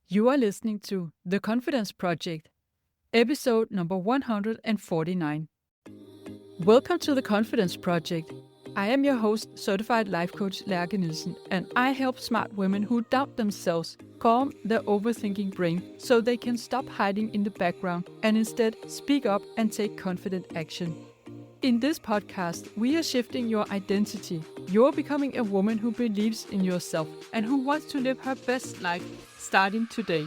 You are listening to The Confidence Project, episode number 149. Welcome to The Confidence Project. I am your host, certified life coach Lærke Nielsen, and I help smart women who doubt themselves calm their overthinking brain so they can stop hiding in the background and instead speak up and take confident action. In this podcast, we are shifting your identity. You're becoming a woman who believes in yourself and who wants to live her best life starting today.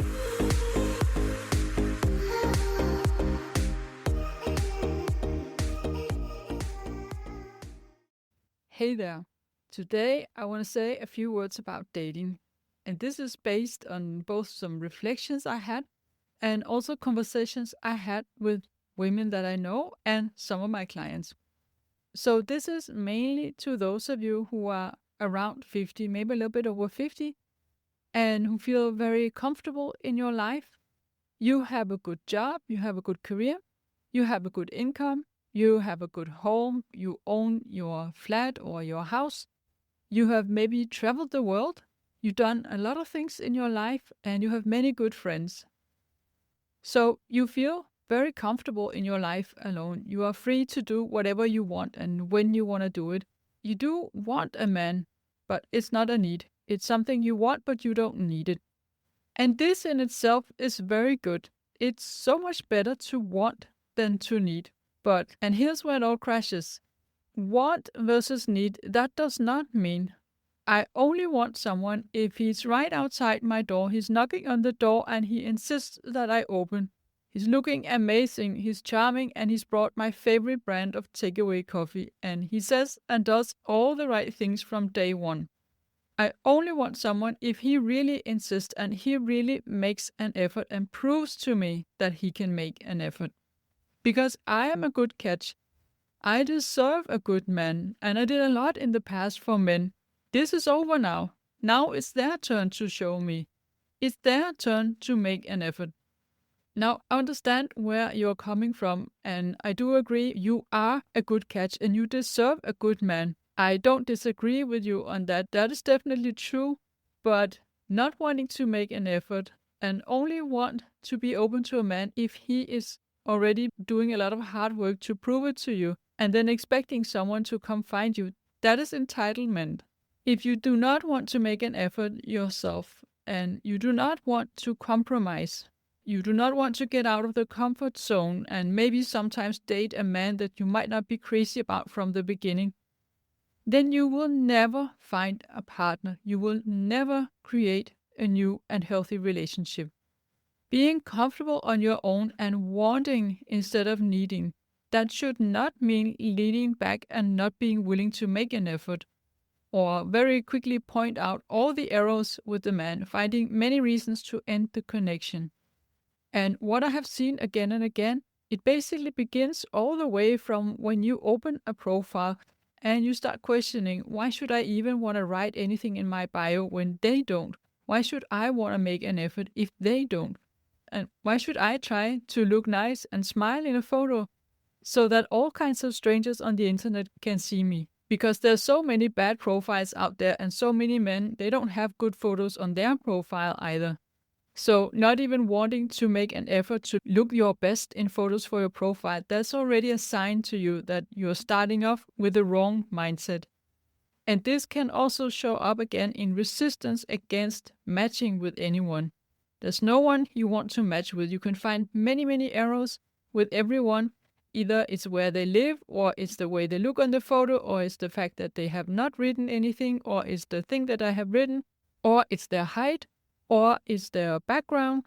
Hey there. Today, I want to say a few words about dating. And this is based on both some reflections I had and also conversations I had with women that I know and some of my clients. So this is mainly to those of you who are around 50, maybe a little bit over 50, and who feel very comfortable in your life. You have a good job, you have a good career, you have a good income, you have a good home, you own your flat or your house, you have maybe traveled the world, you've done a lot of things in your life, and you have many good friends. So you feel very comfortable in your life alone. You are free to do whatever you want and when you want to do it. You do want a man, but it's not a need. It's something you want, but you don't need it. And this in itself is very good. It's so much better to want than to need. But, and here's where it all crashes. Want versus need, that does not mean I only want someone if he's right outside my door, he's knocking on the door and he insists that I open. He's looking amazing, he's charming, and he's brought my favorite brand of takeaway coffee, and he says and does all the right things from day one. I only want someone if he really insists and he really makes an effort and proves to me that he can make an effort. Because I am a good catch. I deserve a good man, and I did a lot in the past for men. This is over now. Now it's their turn to show me. It's their turn to make an effort. Now, I understand where you're coming from, and I do agree you are a good catch and you deserve a good man. I don't disagree with you on that. That is definitely true, but not wanting to make an effort and only want to be open to a man if he is already doing a lot of hard work to prove it to you, and then expecting someone to come find you, that is entitlement. If you do not want to make an effort yourself and you do not want to compromise, you do not want to get out of the comfort zone and maybe sometimes date a man that you might not be crazy about from the beginning, then you will never find a partner. You will never create a new and healthy relationship. Being comfortable on your own and wanting instead of needing, that should not mean leaning back and not being willing to make an effort, or very quickly point out all the errors with the man, finding many reasons to end the connection. And what I have seen again and again, it basically begins all the way from when you open a profile and you start questioning, why should I even want to write anything in my bio when they don't? Why should I want to make an effort if they don't? And why should I try to look nice and smile in a photo so that all kinds of strangers on the internet can see me? Because there's so many bad profiles out there and so many men, they don't have good photos on their profile either. So not even wanting to make an effort to look your best in photos for your profile, that's already a sign to you that you're starting off with the wrong mindset. And this can also show up again in resistance against matching with anyone. There's no one you want to match with. You can find many, many errors with everyone. Either it's where they live, or it's the way they look on the photo, or it's the fact that they have not written anything, or it's the thing that I have written, or it's their height, or it's their background.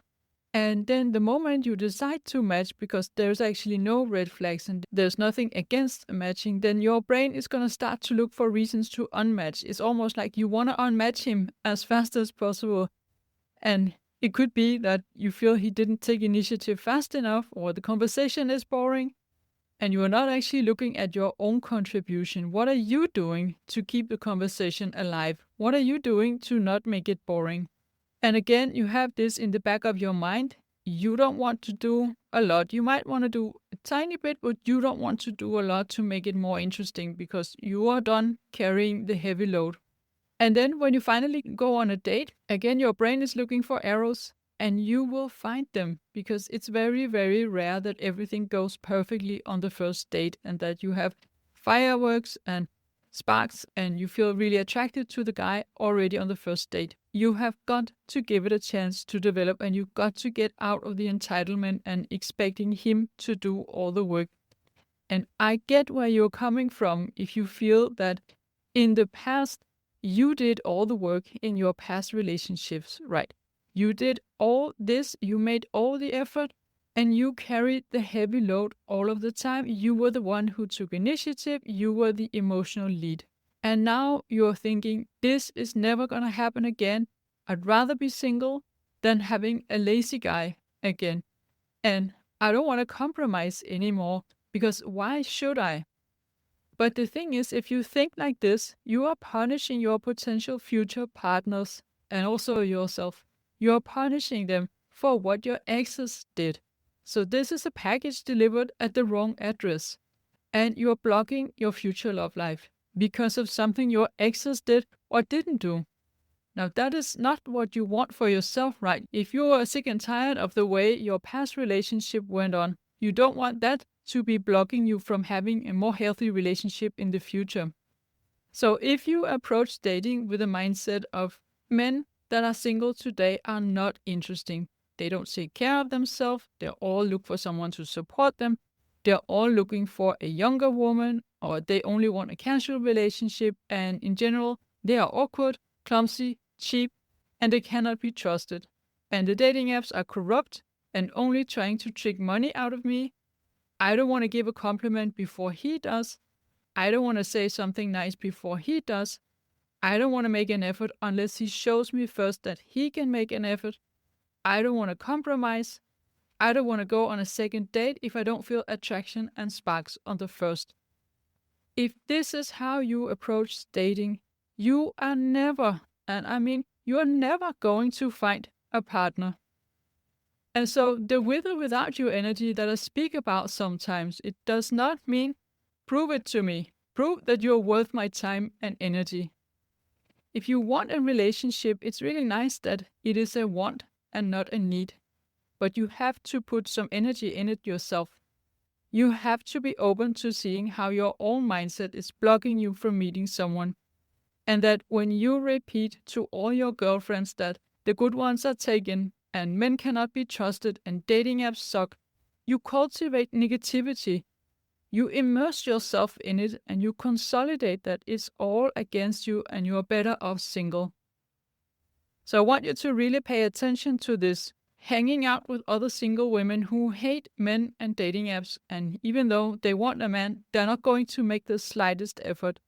And then the moment you decide to match, because there's actually no red flags and there's nothing against matching, then your brain is going to start to look for reasons to unmatch. It's almost like you want to unmatch him as fast as possible. And it could be that you feel he didn't take initiative fast enough, or the conversation is boring, and you are not actually looking at your own contribution. What are you doing to keep the conversation alive? What are you doing to not make it boring? And again, you have this in the back of your mind. You don't want to do a lot. You might want to do a tiny bit, but you don't want to do a lot to make it more interesting because you are done carrying the heavy load. And then when you finally go on a date, again, your brain is looking for arrows and you will find them, because it's very, very rare that everything goes perfectly on the first date and that you have fireworks and sparks and you feel really attracted to the guy already on the first date. You have got to give it a chance to develop, and you've got to get out of the entitlement and expecting him to do all the work. And I get where you're coming from if you feel that in the past you did all the work in your past relationships, right? You did all this, you made all the effort, and you carried the heavy load all of the time. You were the one who took initiative, you were the emotional lead. And now you're thinking, this is never going to happen again. I'd rather be single than having a lazy guy again. And I don't want to compromise anymore, because why should I? But the thing is, if you think like this, you are punishing your potential future partners and also yourself. You are punishing them for what your exes did. So this is a package delivered at the wrong address. And you're blocking your future love life because of something your exes did or didn't do. Now, that is not what you want for yourself, right? If you are sick and tired of the way your past relationship went on, you don't want that to be blocking you from having a more healthy relationship in the future. So if you approach dating with a mindset of men that are single today are not interesting, they don't take care of themselves, they all look for someone to support them, they're all looking for a younger woman, or they only want a casual relationship, and in general, they are awkward, clumsy, cheap, and they cannot be trusted. And the dating apps are corrupt and only trying to trick money out of me. I don't want to give a compliment before he does. I don't want to say something nice before he does. I don't want to make an effort unless he shows me first that he can make an effort. I don't want to compromise. I don't want to go on a second date if I don't feel attraction and sparks on the first. If this is how you approach dating, you are never, and I mean, you are never going to find a partner. And so the with or without you energy that I speak about sometimes, it does not mean prove it to me. Prove that you're worth my time and energy. If you want a relationship, it's really nice that it is a want and not a need. But you have to put some energy in it yourself. You have to be open to seeing how your own mindset is blocking you from meeting someone. And that when you repeat to all your girlfriends that the good ones are taken and men cannot be trusted and dating apps suck, you cultivate negativity. You immerse yourself in it and you consolidate that it's all against you and you are better off single. So I want you to really pay attention to this. Hanging out with other single women who hate men and dating apps, and even though they want a man, they're not going to make the slightest effort.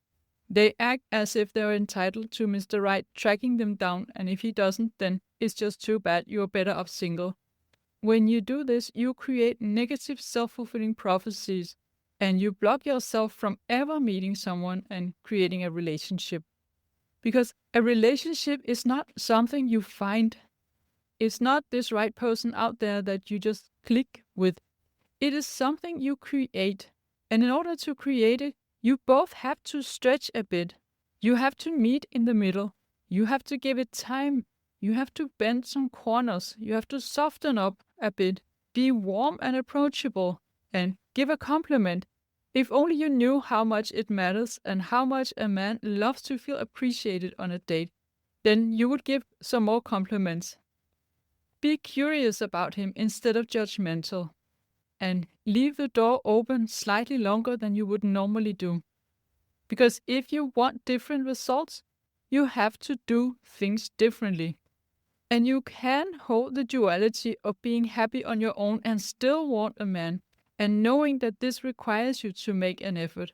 They act as if they're entitled to Mr. Right tracking them down, and if he doesn't, then it's just too bad, you're better off single. When you do this, you create negative self-fulfilling prophecies, and you block yourself from ever meeting someone and creating a relationship. Because a relationship is not something you find. It's not this right person out there that you just click with. It is something you create. And in order to create it, you both have to stretch a bit. You have to meet in the middle. You have to give it time. You have to bend some corners. You have to soften up a bit. Be warm and approachable. And give a compliment. If only you knew how much it matters and how much a man loves to feel appreciated on a date, then you would give some more compliments. Be curious about him instead of judgmental. And leave the door open slightly longer than you would normally do. Because if you want different results, you have to do things differently. And you can hold the duality of being happy on your own and still want a man, and knowing that this requires you to make an effort.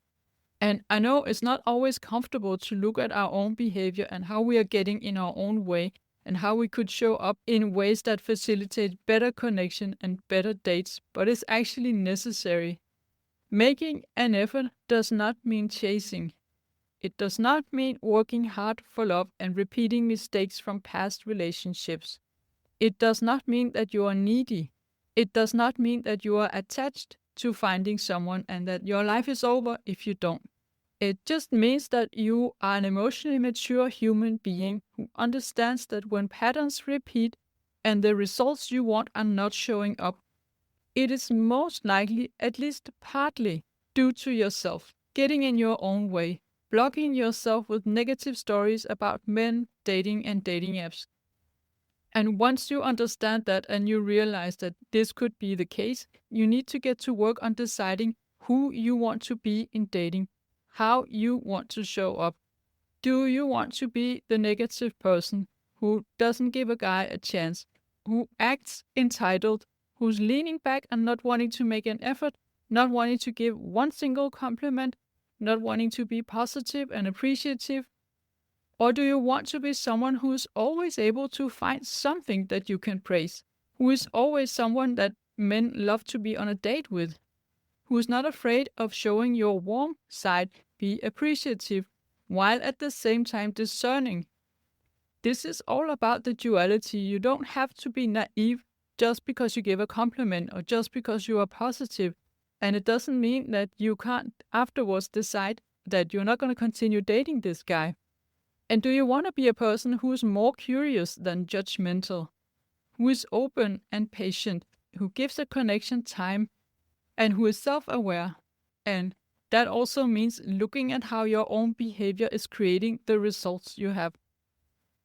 And I know it's not always comfortable to look at our own behavior and how we are getting in our own way, and how we could show up in ways that facilitate better connection and better dates, but it's actually necessary. Making an effort does not mean chasing. It does not mean working hard for love and repeating mistakes from past relationships. It does not mean that you are needy. It does not mean that you are attached to finding someone and that your life is over if you don't. It just means that you are an emotionally mature human being who understands that when patterns repeat, and the results you want are not showing up, it is most likely, at least partly, due to yourself, getting in your own way, blocking yourself with negative stories about men, dating, and dating apps. And once you understand that and you realize that this could be the case, you need to get to work on deciding who you want to be in dating, how you want to show up. Do you want to be the negative person who doesn't give a guy a chance, who acts entitled, who's leaning back and not wanting to make an effort, not wanting to give one single compliment, not wanting to be positive and appreciative? Or do you want to be someone who is always able to find something that you can praise, who is always someone that men love to be on a date with, who is not afraid of showing your warm side, be appreciative, while at the same time discerning? This is all about the duality. You don't have to be naive just because you give a compliment or just because you are positive. And it doesn't mean that you can't afterwards decide that you're not going to continue dating this guy. And do you want to be a person who is more curious than judgmental, who is open and patient, who gives a connection time, and who is self-aware? And that also means looking at how your own behavior is creating the results you have.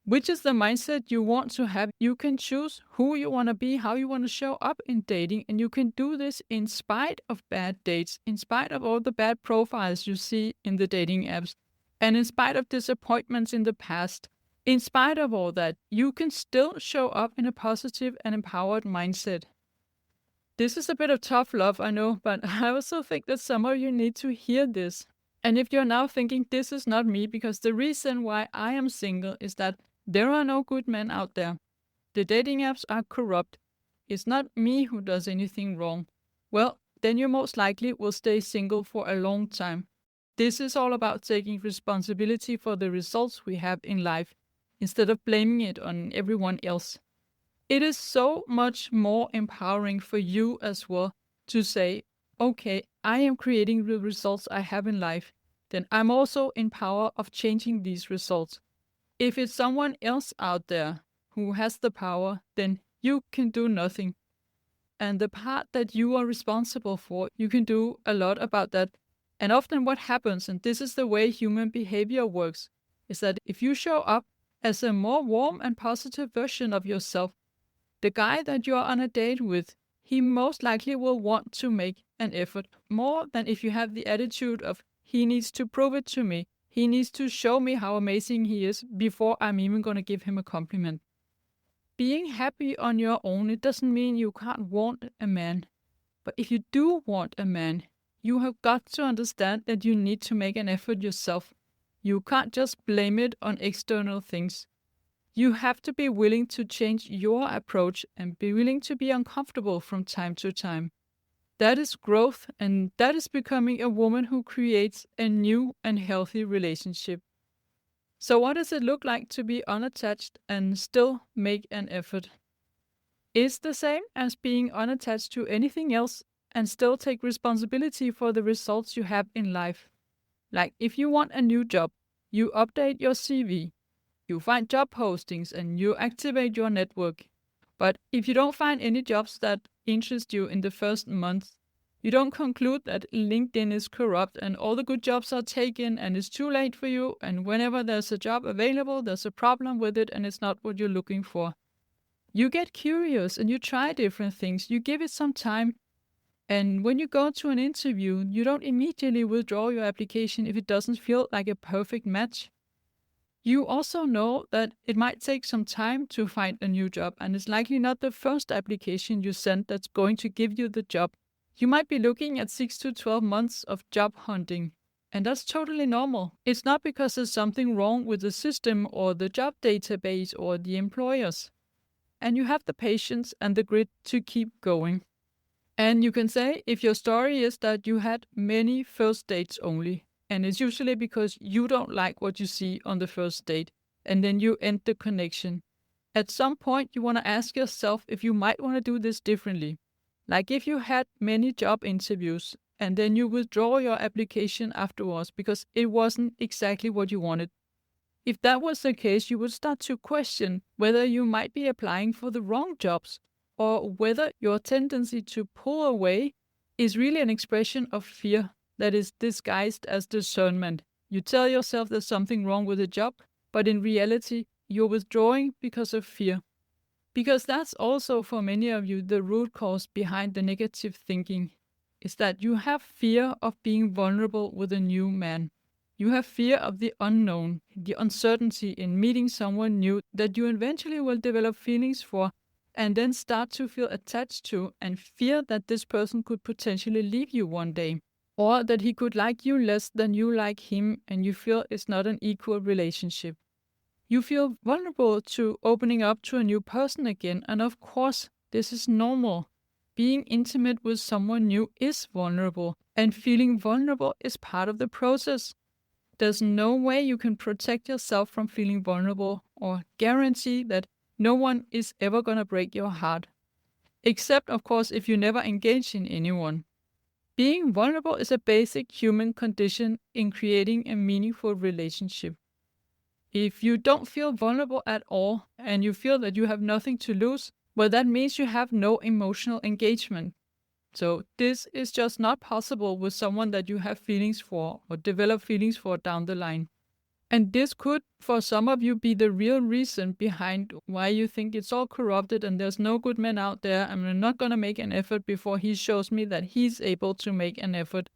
Which is the mindset you want to have. You can choose who you want to be, how you want to show up in dating, and you can do this in spite of bad dates, in spite of all the bad profiles you see in the dating apps, and in spite of disappointments in the past. In spite of all that, you can still show up in a positive and empowered mindset. This is a bit of tough love, I know, but I also think that some of you need to hear this. And if you're now thinking, this is not me, because the reason why I am single is that there are no good men out there. The dating apps are corrupt. It's not me who does anything wrong. Well, then you most likely will stay single for a long time. This is all about taking responsibility for the results we have in life, instead of blaming it on everyone else. It is so much more empowering for you as well to say, okay, I am creating the results I have in life, then I'm also in power of changing these results. If it's someone else out there who has the power, then you can do nothing. And the part that you are responsible for, you can do a lot about that. And often what happens, and this is the way human behavior works, is that if you show up as a more warm and positive version of yourself, the guy that you are on a date with, he most likely will want to make an effort more than if you have the attitude of, he needs to prove it to me. He needs to show me how amazing he is before I'm even going to give him a compliment. Being happy on your own, it doesn't mean you can't want a man. But if you do want a man, you have got to understand that you need to make an effort yourself. You can't just blame it on external things. You have to be willing to change your approach and be willing to be uncomfortable from time to time. That is growth, and that is becoming a woman who creates a new and healthy relationship. So what does it look like to be unattached and still make an effort? It's the same as being unattached to anything else and still take responsibility for the results you have in life. Like if you want a new job, you update your CV, you find job postings and you activate your network. But if you don't find any jobs that interest you in the first month, you don't conclude that LinkedIn is corrupt and all the good jobs are taken and it's too late for you, and whenever there's a job available, there's a problem with it and it's not what you're looking for. You get curious and you try different things. You give it some time. And when you go to an interview, you don't immediately withdraw your application if it doesn't feel like a perfect match. You also know that it might take some time to find a new job, and it's likely not the first application you send that's going to give you the job. You might be looking at 6 to 12 months of job hunting, and that's totally normal. It's not because there's something wrong with the system or the job database or the employers. And you have the patience and the grit to keep going. And you can say, if your story is that you had many first dates only, and it's usually because you don't like what you see on the first date, and then you end the connection. At some point, you want to ask yourself if you might want to do this differently. Like if you had many job interviews, and then you withdraw your application afterwards because it wasn't exactly what you wanted. If that was the case, you would start to question whether you might be applying for the wrong jobs or whether your tendency to pull away is really an expression of fear that is disguised as discernment. You tell yourself there's something wrong with the job, but in reality, you're withdrawing because of fear. Because that's also for many of you the root cause behind the negative thinking, is that you have fear of being vulnerable with a new man. You have fear of the unknown, the uncertainty in meeting someone new that you eventually will develop feelings for and then start to feel attached to, and fear that this person could potentially leave you one day, or that he could like you less than you like him and you feel it's not an equal relationship. You feel vulnerable to opening up to a new person again, and of course, this is normal. Being intimate with someone new is vulnerable, and feeling vulnerable is part of the process. There's no way you can protect yourself from feeling vulnerable or guarantee that no one is ever gonna break your heart. Except, of course, if you never engage in anyone. Being vulnerable is a basic human condition in creating a meaningful relationship. If you don't feel vulnerable at all and you feel that you have nothing to lose, well, that means you have no emotional engagement. So this is just not possible with someone that you have feelings for or develop feelings for down the line. And this could, for some of you, be the real reason behind why you think it's all corrupted and there's no good man out there and I'm not going to make an effort before he shows me that he's able to make an effort.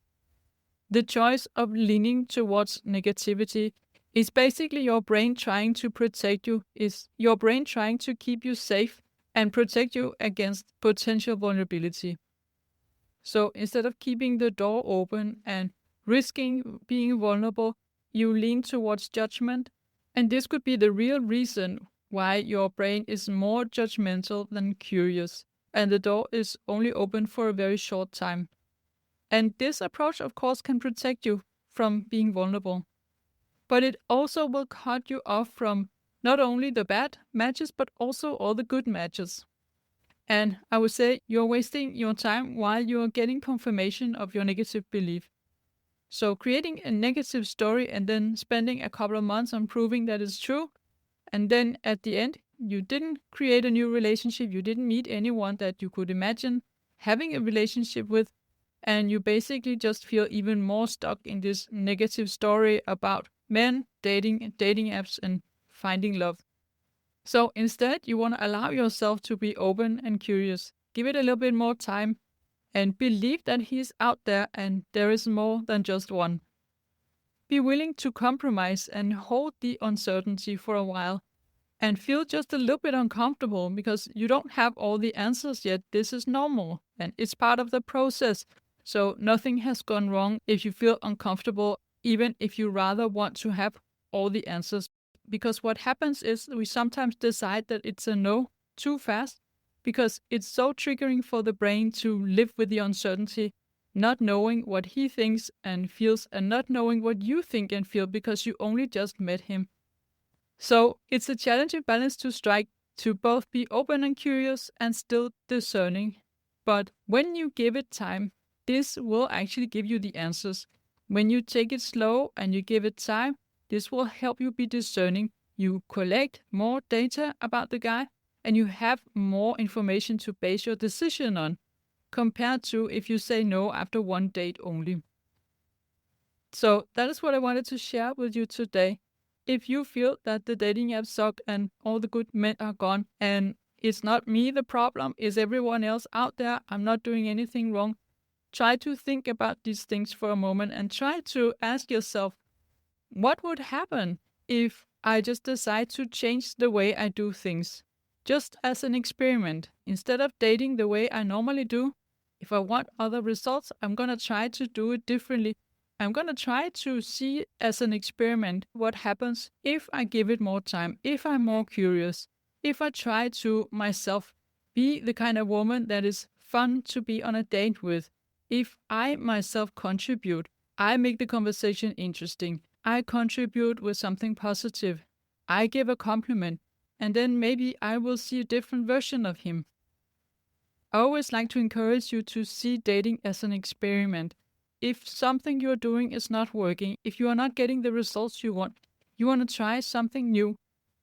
The choice of leaning towards negativity is basically your brain trying to protect you, is your brain trying to keep you safe and protect you against potential vulnerability. So instead of keeping the door open and risking being vulnerable, you lean towards judgment. And this could be the real reason why your brain is more judgmental than curious, and the door is only open for a very short time. And this approach, of course, can protect you from being vulnerable. But it also will cut you off from not only the bad matches, but also all the good matches. And I would say you're wasting your time while you're getting confirmation of your negative belief. So creating a negative story and then spending a couple of months on proving that it's true, and then at the end, you didn't create a new relationship, you didn't meet anyone that you could imagine having a relationship with, and you basically just feel even more stuck in this negative story about men, dating apps, and finding love. So instead, you want to allow yourself to be open and curious. Give it a little bit more time and believe that he's out there and there is more than just one. Be willing to compromise and hold the uncertainty for a while and feel just a little bit uncomfortable because you don't have all the answers yet. This is normal and it's part of the process. So nothing has gone wrong if you feel uncomfortable, even if you rather want to have all the answers. Because what happens is we sometimes decide that it's a no too fast because it's so triggering for the brain to live with the uncertainty, not knowing what he thinks and feels and not knowing what you think and feel because you only just met him. So it's a challenging balance to strike, to both be open and curious and still discerning. But when you give it time, this will actually give you the answers. When you take it slow and you give it time, this will help you be discerning. You collect more data about the guy and you have more information to base your decision on, compared to if you say no after one date only. So that is what I wanted to share with you today. If you feel that the dating apps suck and all the good men are gone and it's not me the problem, it's everyone else out there, I'm not doing anything wrong, try to think about these things for a moment and try to ask yourself, what would happen if I just decide to change the way I do things? Just as an experiment. Instead of dating the way I normally do, if I want other results, I'm going to try to do it differently. I'm going to try to see as an experiment what happens if I give it more time, if I'm more curious, if I try to myself be the kind of woman that is fun to be on a date with, if I myself contribute, I make the conversation interesting. I contribute with something positive. I give a compliment, and then maybe I will see a different version of him. I always like to encourage you to see dating as an experiment. If something you're doing is not working, if you are not getting the results you want, You want to try something new.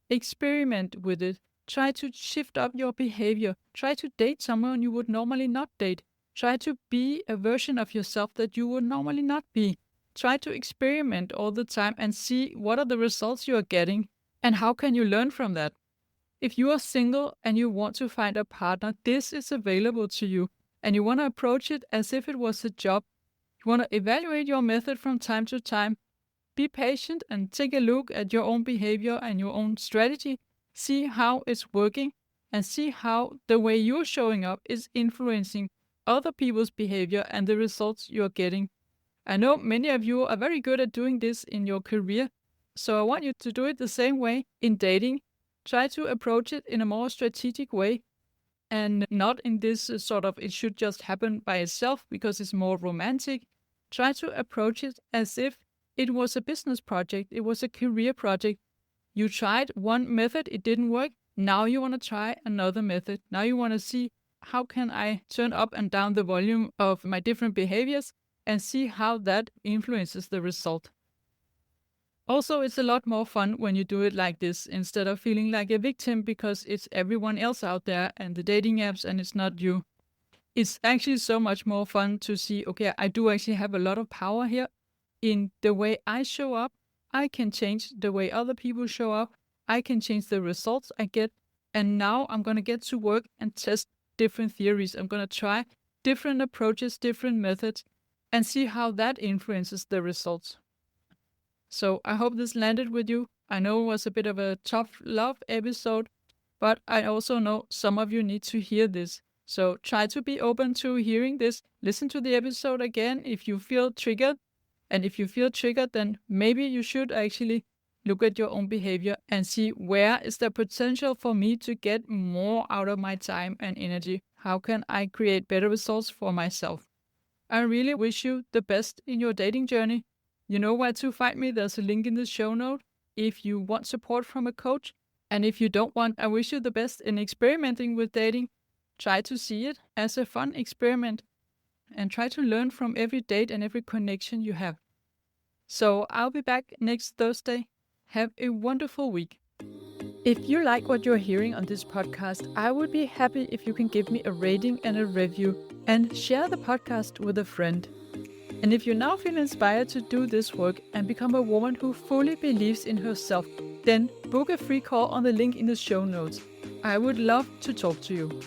Experiment with it. Try to shift up your behavior. Try to date someone you would normally not date. Try to be a version of yourself that you would normally not be. Try to experiment all the time and see what are the results you are getting and how can you learn from that. If you are single and you want to find a partner, this is available to you and you want to approach it as if it was a job. You want to evaluate your method from time to time. Be patient and take a look at your own behavior and your own strategy. See how it's working and see how the way you're showing up is influencing other people's behavior and the results you're getting. I know many of you are very good at doing this in your career, so I want you to do it the same way in dating. Try to approach it in a more strategic way and not in this sort of it should just happen by itself because it's more romantic. Try to approach it as if it was a business project, it was a career project. You tried one method, it didn't work. Now you want to try another method. Now you want to see how can I turn up and down the volume of my different behaviors and see how that influences the result. Also, it's a lot more fun when you do it like this instead of feeling like a victim because it's everyone else out there and the dating apps and it's not you. It's actually so much more fun to see, okay, I do actually have a lot of power here in the way I show up. I can change the way other people show up. I can change the results I get. And now I'm going to get to work and test different theories. I'm going to try different approaches, different methods, and see how that influences the results. So I hope this landed with you. I know it was a bit of a tough love episode, but I also know some of you need to hear this. So try to be open to hearing this. Listen to the episode again if you feel triggered. And if you feel triggered, then maybe you should actually look at your own behavior and see where is the potential for me to get more out of my time and energy. How can I create better results for myself? I really wish you the best in your dating journey. You know where to find me. There's a link in the show note if you want support from a coach. And if you don't want, I wish you the best in experimenting with dating. Try to see it as a fun experiment and try to learn from every date and every connection you have. So I'll be back next Thursday. Have a wonderful week. If you like what you're hearing on this podcast, I would be happy if you can give me a rating and a review and share the podcast with a friend. And if you now feel inspired to do this work and become a woman who fully believes in herself, then book a free call on the link in the show notes. I would love to talk to you.